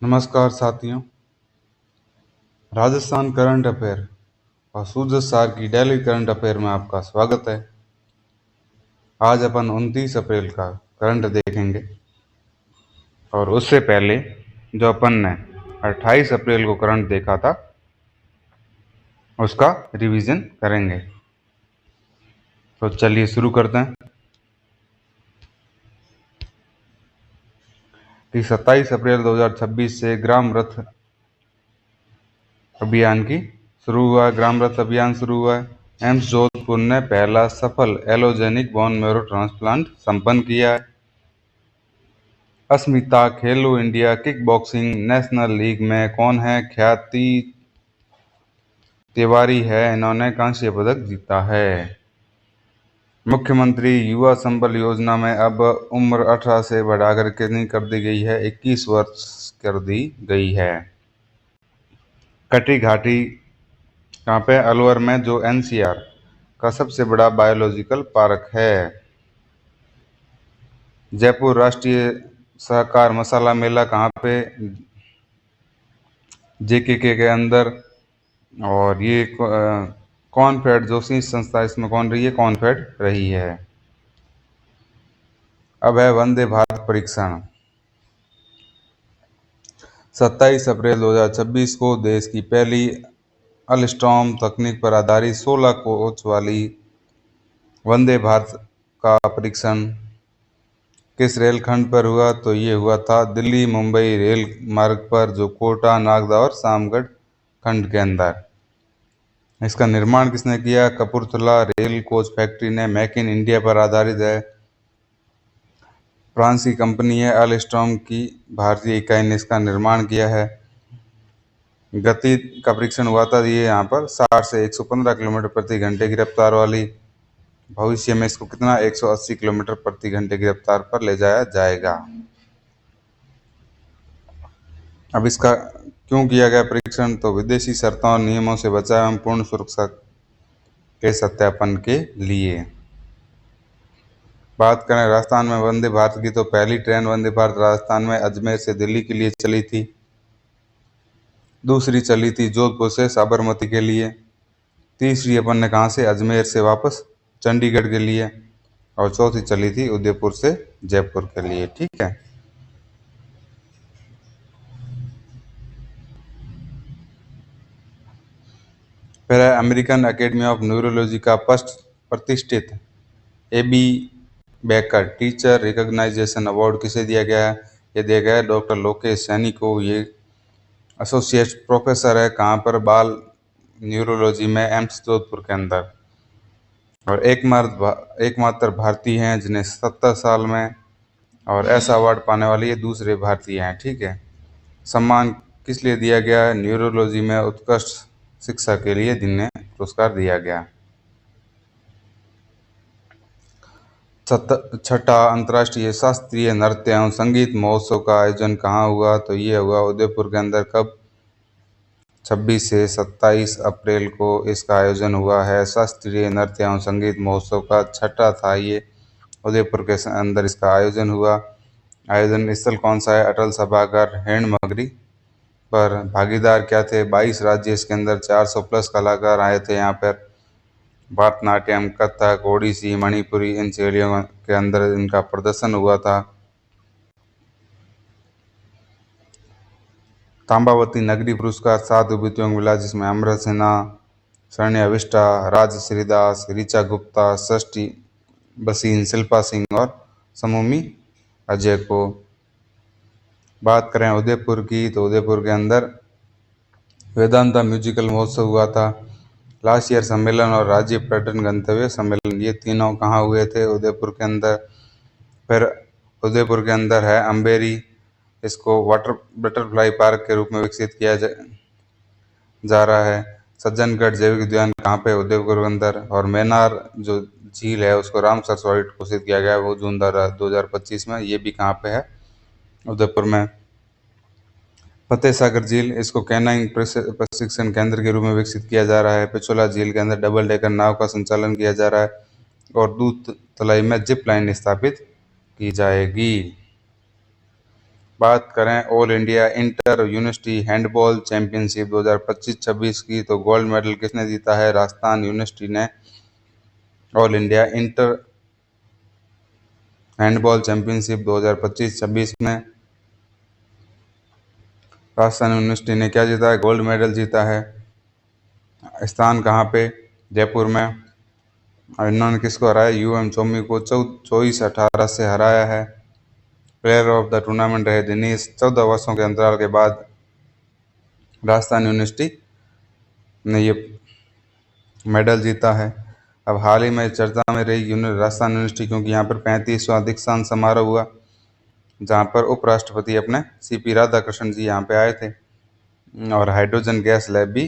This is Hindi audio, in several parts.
नमस्कार साथियों। राजस्थान करंट अफेयर और सूरज सार की डेली करंट अफेयर में आपका स्वागत है। आज अपन 29 अप्रैल का करंट देखेंगे और उससे पहले जो अपन ने 28 अप्रैल को करंट देखा था उसका रिवीजन करेंगे। तो चलिए शुरू करते हैं कि 27 अप्रैल 2026 से ग्राम रथ अभियान की शुरू हुआ है। ग्राम रथ अभियान शुरू हुआ है। एम्स जोधपुर ने पहला सफल एलोजेनिक बोन मैरो ट्रांसप्लांट संपन्न किया है। अस्मिता खेलो India kick boxing national league में कौन है? ख्याति तिवारी है, इन्होंने कांस्य पदक जीता है। मुख्यमंत्री युवा संबल योजना में अब उम्र 18 से बढ़ाकर कितनी कर दी गई है? 21 वर्ष कर दी गई है। कटी घाटी कहाँ पे? अलवर में, जो एनसीआर का सबसे बड़ा बायोलॉजिकल पार्क है। जयपुर राष्ट्रीय सहकार मसाला मेला कहाँ पे? जेकेके के अंदर। और ये कॉनफेड जो सी संस्था इसमें कौन रही है? कॉनफेड रही है। अब है वंदे भारत परीक्षण। 27 अप्रैल 2026 को देश की पहली अलस्टॉम तकनीक पर आधारित 16 कोच वाली वंदे भारत का परीक्षण किस रेलखंड पर हुआ? तो ये हुआ था दिल्ली मुंबई रेल मार्ग पर, जो कोटा नागदा और सामगढ़ खंड के अंदर। इसका निर्माण किसने किया? कपूरथला रेल कोच फैक्ट्री ने। मेक इन इंडिया पर आधारित है। फ्रांस की कंपनी है अल्स्टॉम की भारतीय इकाई ने इसका निर्माण किया है। गति का परीक्षण हुआ था ये यहाँ पर 60 से 115 किलोमीटर प्रति घंटे की रफ्तार वाली। भविष्य में इसको कितना? 180 किलोमीटर प्रति घंटे की रफ्तार पर ले जाया जाएगा। अब इसका क्यों किया गया परीक्षण? तो विदेशी शर्तों और नियमों से बचाव एवं पूर्ण सुरक्षा के सत्यापन के लिए। बात करें राजस्थान में वंदे भारत की, तो पहली ट्रेन वंदे भारत राजस्थान में अजमेर से दिल्ली के लिए चली थी। दूसरी चली थी जोधपुर से साबरमती के लिए। तीसरी अपन ने कहाँ से? अजमेर से वापस चंडीगढ़ के लिए। और चौथी चली थी उदयपुर से जयपुर के लिए। ठीक है। फिर है अमेरिकन एकेडमी ऑफ न्यूरोलॉजी का प्रतिष्ठित A B Baker teacher recognition award किसे दिया गया है? ये दिया गया है डॉक्टर लोकेश सैनी को। ये एसोसिएट प्रोफेसर है कहाँ पर? बाल न्यूरोलॉजी में, एम्स जोधपुर के अंदर। और एकमात्र भारतीय हैं जिन्हें 70 साल में और ऐसा अवार्ड पाने वाले ये दूसरे भारतीय हैं। ठीक है। सम्मान किस लिए दिया गया है? न्यूरोलॉजी में उत्कृष्ट शिक्षा के लिए जिन्हें पुरस्कार दिया गया। छठा अंतर्राष्ट्रीय शास्त्रीय नृत्य एवं संगीत महोत्सव का आयोजन कहाँ हुआ? तो ये हुआ उदयपुर के अंदर। कब? 26 से 27 अप्रैल को इसका आयोजन हुआ है। शास्त्रीय नृत्य एवं संगीत महोत्सव का छठा था ये, उदयपुर के अंदर इसका आयोजन हुआ। आयोजन स्थल कौन सा है? अटल सभागार हेणमगरी पर। भागीदार क्या थे? 22 राज्य, इसके अंदर 400 प्लस कलाकार आए थे यहाँ पर। भरतनाट्यम, कथक, ओडिसी, मणिपुरी, इन शैलियों के अंदर इनका प्रदर्शन हुआ था। तांबावती नगरी पुरस्कार 7 विभूतियों को मिला, जिसमें अमृत सिन्हा, शरण्या विष्टा, राज श्रीदास, ऋचा गुप्ता, षष्ठी बसीन, शिल्पा सिंह और समूमी अजय को। बात करें उदयपुर की, तो उदयपुर के अंदर वेदांता म्यूजिकल महोत्सव हुआ था। लास्ट ईयर सम्मेलन और राज्य पर्यटन गंतव्य सम्मेलन, ये तीनों कहाँ हुए थे? उदयपुर के अंदर। फिर उदयपुर के अंदर है अम्बेरी, इसको वाटर बटरफ्लाई पार्क के रूप में विकसित किया जा रहा है। सज्जनगढ़ जैविक उद्यान कहाँ पे? उदयपुर के अंदर। और मैनार जो झील है उसको रामसर साइट घोषित किया गया है, वो जून 2025 में। ये भी कहाँ पे है? उदयपुर में। फतेह सागर झील, इसको कैनाइन प्रशिक्षण केंद्र के रूप में विकसित किया जा रहा है। पिछोला झील के अंदर डबल डेकर नाव का संचालन किया जा रहा है। और दूध तलाई में जिप लाइन स्थापित की जाएगी। बात करें all India inter university handball championship 2025-26 की, तो गोल्ड मेडल किसने जीता है? राजस्थान यूनिवर्सिटी ने all India inter handball championship 2025-26 में राजस्थान यूनिवर्सिटी ने क्या जीता है? गोल्ड मेडल जीता है। स्थान कहाँ पे? जयपुर में। और इन्होंने किसको हराया? यूएम चौमी को 24-18 से हराया है। प्लेयर ऑफ द टूर्नामेंट रहे दिनेश। 14 वर्षों के अंतराल के बाद राजस्थान यूनिवर्सिटी ने ये मेडल जीता है। अब हाल ही में चर्चा में रही राजस्थान यूनिवर्सिटी, क्योंकि यहाँ पर 35वां दीक्षांत समारोह हुआ, जहाँ पर उपराष्ट्रपति अपने सीपी राधाकृष्णन जी यहाँ पे आए थे। और हाइड्रोजन गैस लैब भी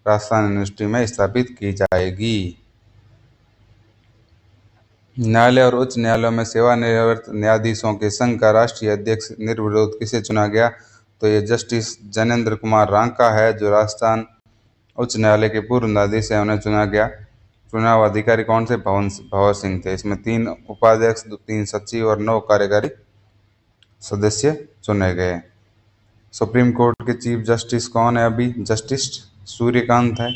राजस्थान यूनिवर्सिटी में स्थापित की जाएगी। न्यायालय और उच्च न्यायालयों में सेवानिवृत्त न्यायाधीशों के संघ का राष्ट्रीय अध्यक्ष निर्विरोध किसे चुना गया? तो ये जस्टिस जनेंद्र कुमार रांका है, जो राजस्थान उच्च न्यायालय के पूर्व न्यायाधीश है, उन्हें चुना गया। चुनाव अधिकारी कौन से? भंवर सिंह थे। इसमें 3 उपाध्यक्ष, 3 सचिव और 9 कार्यकारी सदस्य चुने गए। सुप्रीम कोर्ट के चीफ जस्टिस कौन है? अभी जस्टिस सूर्यकांत है।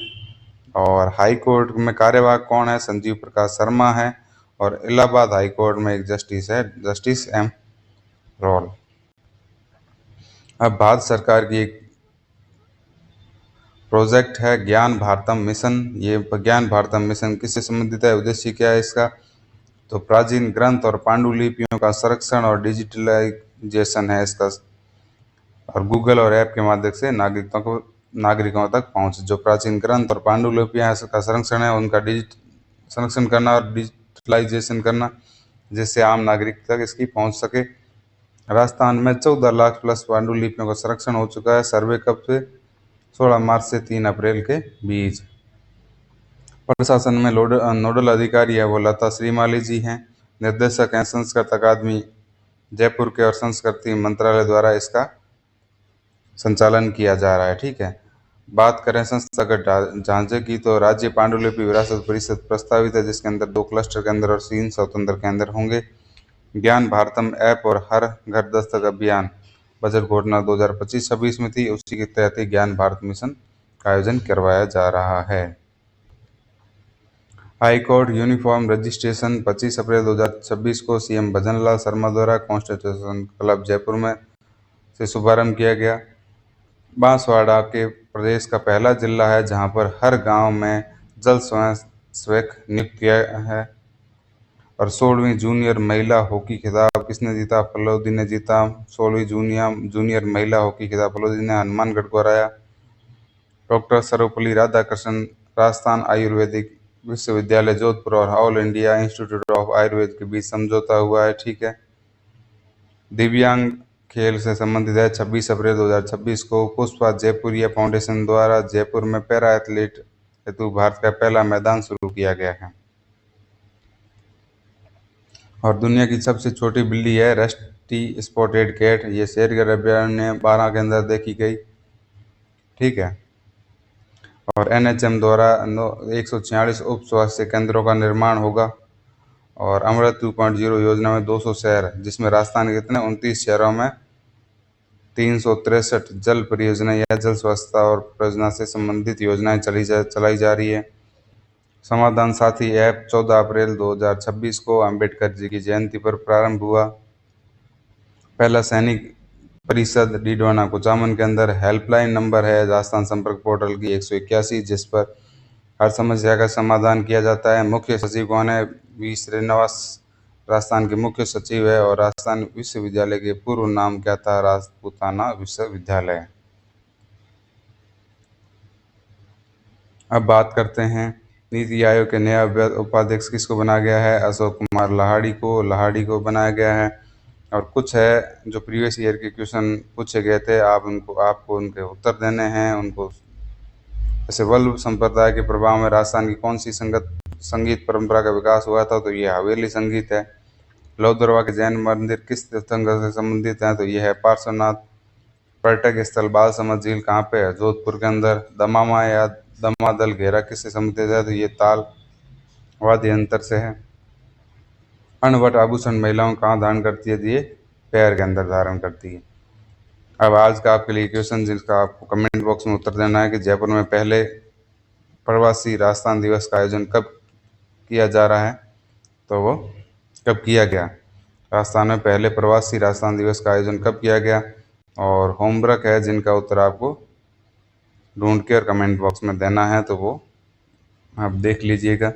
और हाई कोर्ट में कार्यवाहक कौन है? संजीव प्रकाश शर्मा है। और इलाहाबाद हाई कोर्ट में एक जस्टिस है, जस्टिस एम रॉल। अब भारत सरकार की एक प्रोजेक्ट है ज्ञान भारतम मिशन। ये ज्ञान भारतम मिशन किससे संबंधित है? उद्देश्य क्या है इसका? तो प्राचीन ग्रंथ और पांडुलिपियों का संरक्षण और डिजिटलाइजेशन है इसका। और गूगल और ऐप के माध्यम से नागरिकों तक पहुंच। जो प्राचीन ग्रंथ और पांडुलिपियां का संरक्षण है, उनका संरक्षण करना और डिजिटलाइजेशन करना, जिससे आम नागरिक तक इसकी पहुंच सके। राजस्थान में 14 लाख प्लस पांडुलिपियों का संरक्षण हो चुका है। सर्वे कब से? 16 मार्च से 3 अप्रैल के बीच। प्रशासन में नोडल अधिकारी है वो लता श्रीमाली जी हैं। निर्देशक हैं संस्कृत अकादमी जयपुर के, और संस्कृति मंत्रालय द्वारा इसका संचालन किया जा रहा है। ठीक है। बात करें संस्थागत ढांचे की, तो राज्य पांडुलिपि विरासत परिषद प्रस्तावित है, जिसके अंदर 2 क्लस्टर केंद्र और 3 स्वतंत्र केंद्र होंगे। ज्ञान भारतम ऐप और हर घर दस्तक अभियान बजट घोषणा 2025-26 में थी, उसी के तहत ही ज्ञान भारत मिशन का आयोजन करवाया जा रहा है। हाई कोर्ट यूनिफॉर्म रजिस्ट्रेशन 25 अप्रैल 2026 को सीएम भजनलाल शर्मा द्वारा कॉन्स्टिट्यूशन क्लब जयपुर में से शुभारंभ किया गया। बांसवाड़ा के प्रदेश का पहला जिला है जहां पर हर गांव में जल स्वयं सेवक नियुक्त किया है। और 16वीं जूनियर महिला हॉकी खिताब किसने जीता? फलोदी ने जीता। 16वीं जूनियर महिला हॉकी खिताब फलोदी ने हनुमानगढ़ को हराया। डॉक्टर सर्वपल्ली राधाकृष्णन राजस्थान आयुर्वेदिक विश्वविद्यालय जोधपुर और all India institute of Ayurveda के बीच समझौता हुआ है। ठीक है। दिव्यांग खेल से संबंधित है। 26 अप्रैल 2026 को पुष्पा जयपुरिया फाउंडेशन द्वारा जयपुर में पैरा एथलीट हेतु भारत का पहला मैदान शुरू किया गया है। और दुनिया की सबसे छोटी बिल्ली है रस्टी स्पॉटेड कैट। ये शेरगढ़ अभयारण्य 12 के अंदर देखी गई। ठीक है। और एनएचएम द्वारा 146 उप स्वास्थ्य केंद्रों का निर्माण होगा। और अमृत 2.0 योजना में 200 शहर, जिसमें राजस्थान के कितने 29 शहरों में 363 जल परियोजना या जल स्वच्छता और परियोजना से संबंधित योजनाएं चलाई जा रही है। समाधान साथी ऐप 14 अप्रैल 2026 को अंबेडकर जी की जयंती पर प्रारंभ हुआ। पहला सैनिक परिषद डीडवाना कुचामन के अंदर। हेल्पलाइन नंबर है राजस्थान संपर्क पोर्टल की 181, जिस पर हर समस्या का समाधान किया जाता है। मुख्य सचिव कौन है? वी श्रीनिवास राजस्थान के मुख्य सचिव है। और राजस्थान विश्वविद्यालय के पूर्व नाम क्या था? राजपूताना विश्वविद्यालय। अब बात करते हैं नीति आयोग के नया उपाध्यक्ष किसको बनाया गया है? अशोक कुमार लाहाड़ी को बनाया गया है। और कुछ है जो प्रीवियस ईयर के क्वेश्चन पूछे गए थे, आपको उनके उत्तर देने हैं उनको। जैसे वल्लभ संप्रदाय के प्रभाव में राजस्थान की कौन सी संगीत परंपरा का विकास हुआ था? तो ये हवेली संगीत है। लोहदरवा के जैन मंदिर किस तीर्थंकर से संबंधित हैं? तो ये है पार्श्वनाथ। पर्यटक स्थल बाल समझ झील कहाँ पे है? जोधपुर के अंदर। दमामा या दमादल घेरा किससे संबंधित है? तो ये ताल वाद्य यंत्र से है। अनवट आभूषण महिलाओं कहाँ धारण करती है? तो ये पैर के अंदर धारण करती है। अब आज का आपके लिए क्वेश्चन जिसका आपको कमेंट बॉक्स में उत्तर देना है कि जयपुर में पहले प्रवासी राजस्थान दिवस का आयोजन कब किया जा रहा है, तो वो कब किया गया। राजस्थान में पहले प्रवासी राजस्थान दिवस का आयोजन कब किया गया, और होमवर्क है जिनका उत्तर आपको ढूंढ के और कमेंट बॉक्स में देना है, तो वो आप देख लीजिएगा।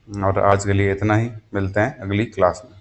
और आज के लिए इतना ही, मिलते हैं अगली क्लास में।